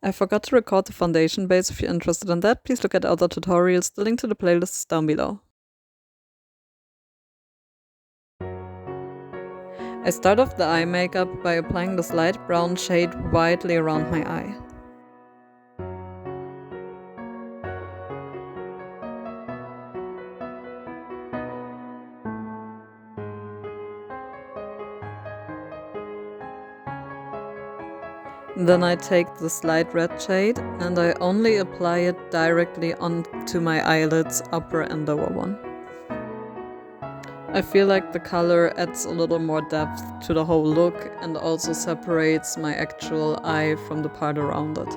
I forgot to record the foundation base. If you're interested in that, please look at other tutorials. The link to the playlist is down below. I start off the eye makeup by applying this light brown shade widely around my eye. Then I take this light red shade and I only apply it directly onto my eyelids, upper and lower one. I feel like the color adds a little more depth to the whole look and also separates my actual eye from the part around it.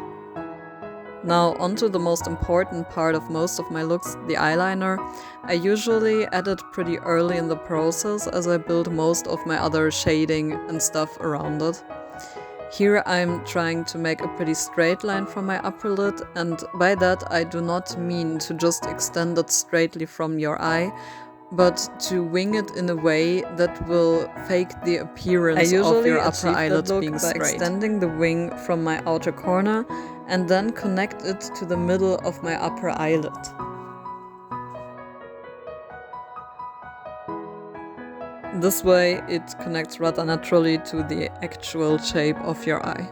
Now onto the most important part of most of my looks, the eyeliner. I usually add it pretty early in the process as I build most of my other shading and stuff around it. Here I'm trying to make a pretty straight line from my upper lid, and by that I do not mean to just extend it straightly from your eye, but to wing it in a way that will fake the appearance of your upper eyelid being straight. By extending the wing from my outer corner and then connect it to the middle of my upper eyelid. This way it connects rather naturally to the actual shape of your eye.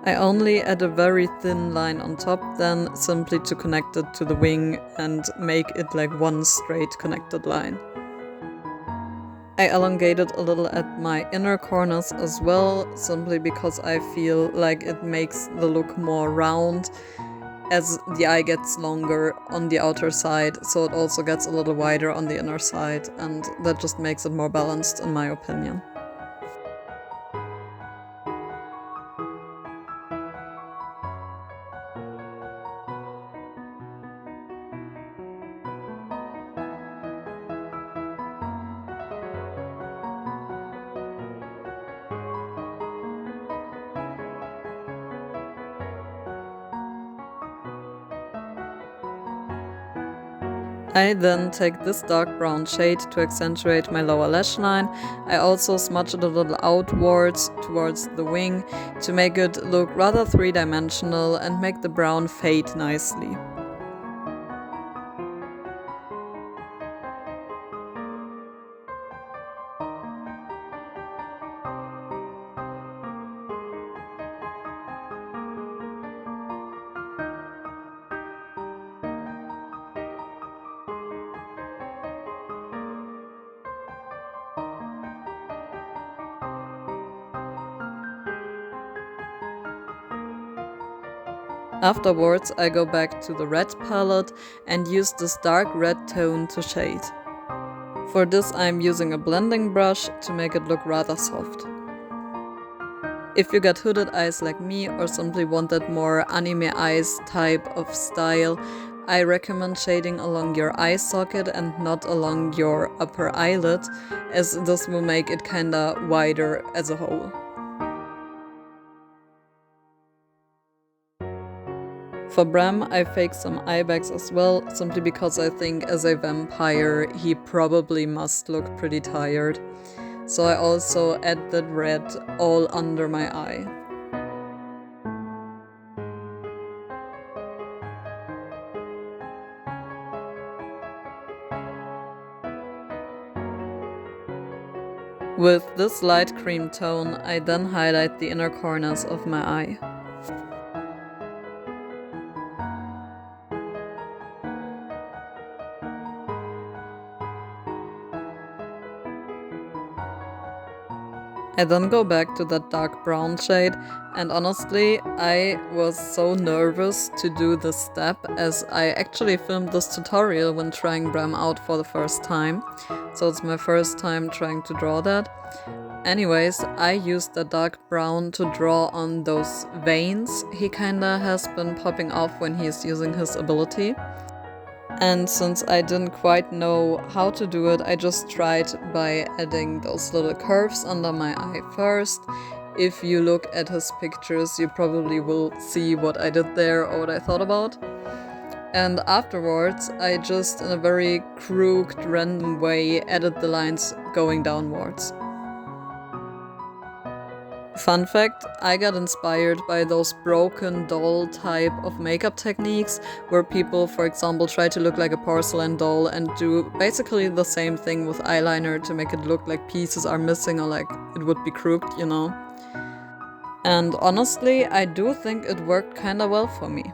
I only add a very thin line on top then, simply to connect it to the wing and make it like one straight connected line. I elongated a little at my inner corners as well, simply because I feel like it makes the look more round as the eye gets longer on the outer side, so it also gets a little wider on the inner side, and that just makes it more balanced in my opinion. I then take this dark brown shade to accentuate my lower lash line. I also smudge it a little outwards towards the wing to make it look rather three-dimensional and make the brown fade nicely. Afterwards, I go back to the red palette and use this dark red tone to shade. For this I'm using a blending brush to make it look rather soft. If you got hooded eyes like me or simply want that more anime eyes type of style, I recommend shading along your eye socket and not along your upper eyelid, as this will make it kinda wider as a whole. For Bram, I faked some eye bags as well, simply because I think as a vampire he probably must look pretty tired. So I also add that red all under my eye. With this light cream tone, I then highlight the inner corners of my eye. I then go back to that dark brown shade, and honestly, I was so nervous to do this step as I actually filmed this tutorial when trying Bram out for the first time, so it's my first time trying to draw that. Anyways, I used the dark brown to draw on those veins he kinda has been popping off when he's using his ability. And since I didn't quite know how to do it, I just tried by adding those little curves under my eye first. If you look at his pictures, you probably will see what I did there or what I thought about. And afterwards, I just, in a very crooked, random way, added the lines going downwards. Fun fact, I got inspired by those broken doll type of makeup techniques where people, for example, try to look like a porcelain doll and do basically the same thing with eyeliner to make it look like pieces are missing or like it would be crooked, you know? And honestly, I do think it worked kinda well for me.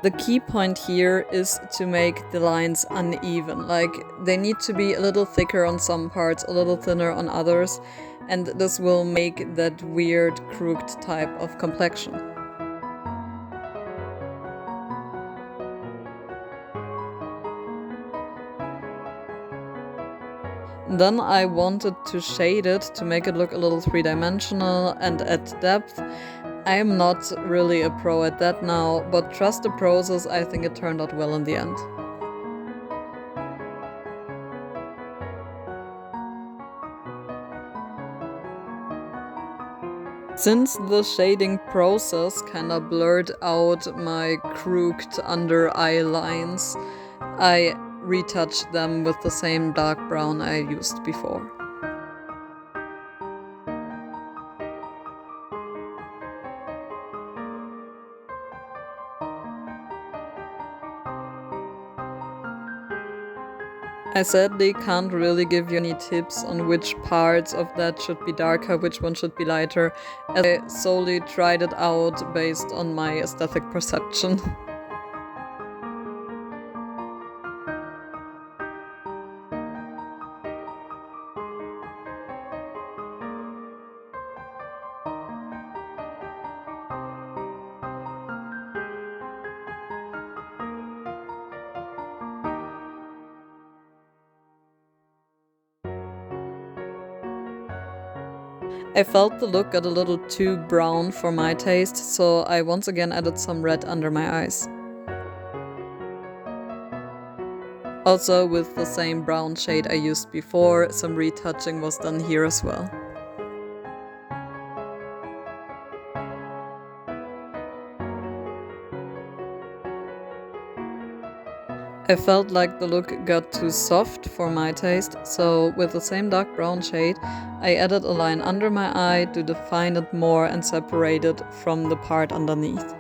The key point here is to make the lines uneven, like they need to be a little thicker on some parts, a little thinner on others, and this will make that weird crooked type of complexion. Then I wanted to shade it to make it look a little three-dimensional and add depth. I'm not really a pro at that now, but trust the process, I think it turned out well in the end. Since the shading process kinda blurred out my crooked under eye lines, I retouched them with the same dark brown I used before. I sadly can't really give you any tips on which parts of that should be darker, which one should be lighter, as I solely tried it out based on my aesthetic perception. I felt the look got a little too brown for my taste, so I once again added some red under my eyes. Also, with the same brown shade I used before, some retouching was done here as well. I felt like the look got too soft for my taste, so with the same dark brown shade, I added a line under my eye to define it more and separate it from the part underneath.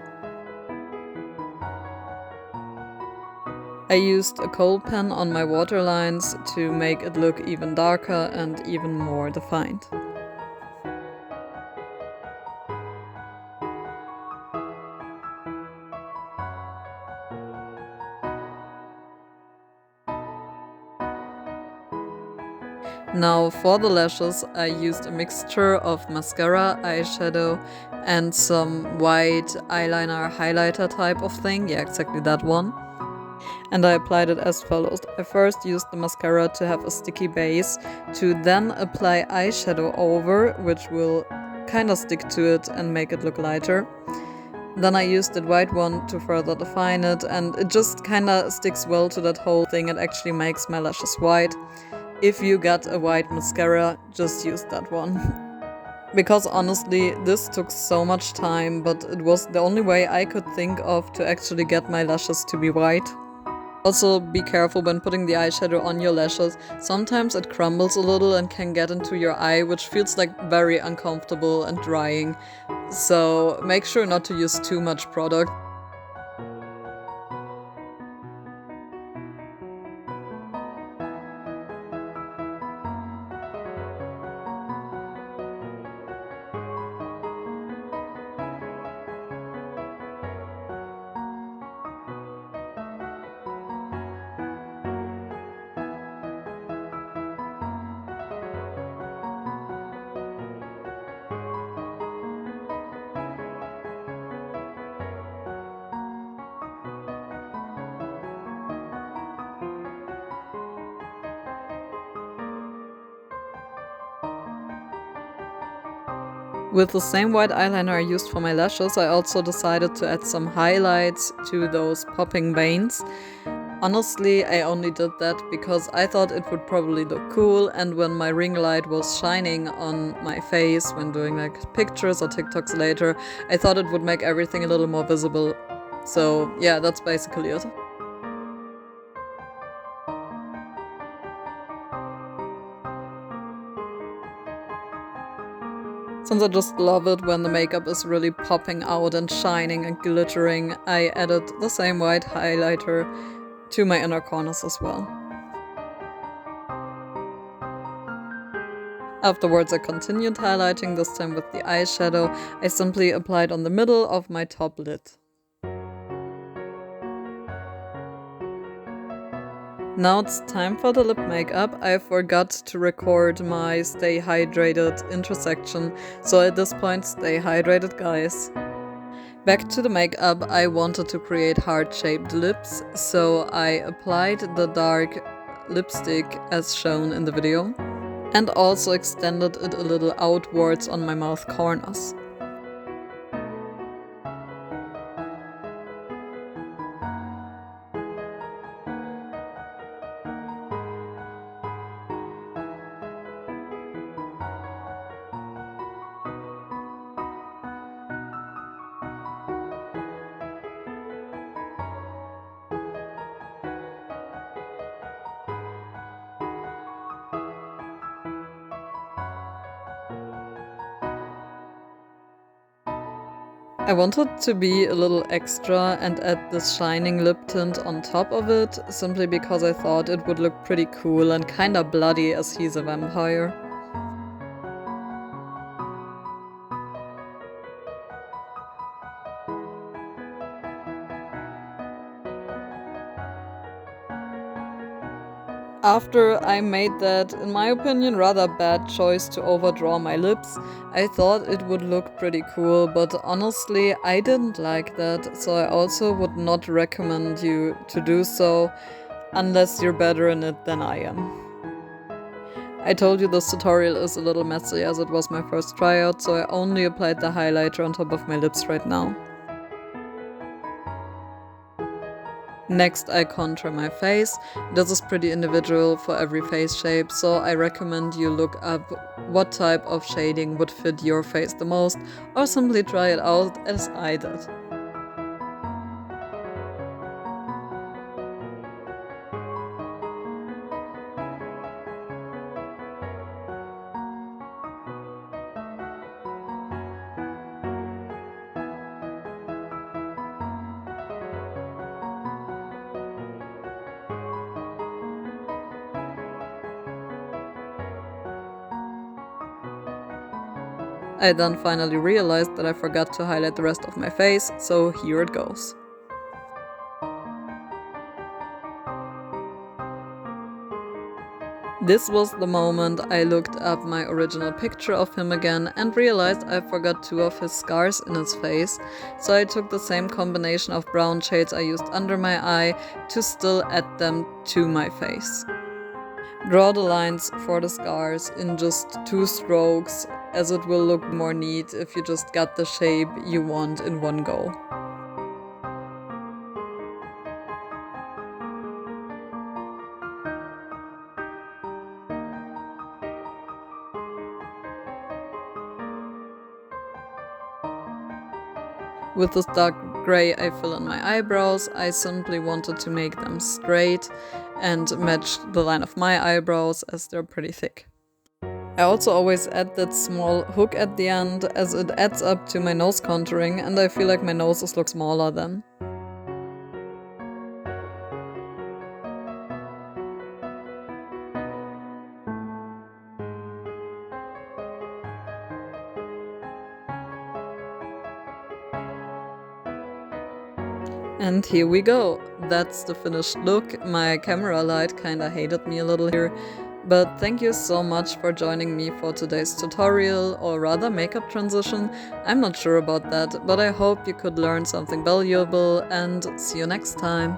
I used a kohl pen on my waterlines to make it look even darker and even more defined. Now for the lashes, I used a mixture of mascara, eyeshadow, and some white eyeliner highlighter type of thing. Yeah, exactly that one. And I applied it as follows. I first used the mascara to have a sticky base, to then apply eyeshadow over, which will kinda stick to it and make it look lighter. Then I used the white one to further define it, and it just kinda sticks well to that whole thing. It actually makes my lashes white. If you got a white mascara, just use that one. Because honestly, this took so much time, but it was the only way I could think of to actually get my lashes to be white. Also, be careful when putting the eyeshadow on your lashes. Sometimes it crumbles a little and can get into your eye, which feels like very uncomfortable and drying. So make sure not to use too much product. With the same white eyeliner I used for my lashes, I also decided to add some highlights to those popping veins. Honestly, I only did that because I thought it would probably look cool, and when my ring light was shining on my face when doing like pictures or TikToks later, I thought it would make everything a little more visible. So yeah, that's basically it. Since I just love it when the makeup is really popping out and shining and glittering, I added the same white highlighter to my inner corners as well. Afterwards I continued highlighting, this time with the eyeshadow. I simply applied on the middle of my top lid. Now it's time for the lip makeup. I forgot to record my stay hydrated intersection, so at this point stay hydrated, guys. Back to the makeup, I wanted to create heart-shaped lips, so I applied the dark lipstick as shown in the video, and also extended it a little outwards on my mouth corners. I wanted to be a little extra and add this shining lip tint on top of it, simply because I thought it would look pretty cool and kinda bloody as he's a vampire. After I made that, in my opinion, rather bad choice to overdraw my lips, I thought it would look pretty cool, but honestly I didn't like that, so I also would not recommend you to do so unless you're better in it than I am. I told you this tutorial is a little messy as it was my first tryout, so I only applied the highlighter on top of my lips right now. Next, I contour my face. This is pretty individual for every face shape, so I recommend you look up what type of shading would fit your face the most, or simply try it out as I did. I then finally realized that I forgot to highlight the rest of my face, so here it goes. This was the moment I looked up my original picture of him again and realized I forgot two of his scars in his face, so I took the same combination of brown shades I used under my eye to still add them to my face. Draw the lines for the scars in just 2 strokes, as it will look more neat if you just got the shape you want in one go. With this dark gray I fill in my eyebrows. I simply wanted to make them straight and match the line of my eyebrows as they're pretty thick. I also always add that small hook at the end as it adds up to my nose contouring, and I feel like my noses look smaller then. And here we go. That's the finished look. My camera light kinda hated me a little here. But thank you so much for joining me for today's tutorial, or rather makeup transition. I'm not sure about that, but I hope you could learn something valuable, and see you next time.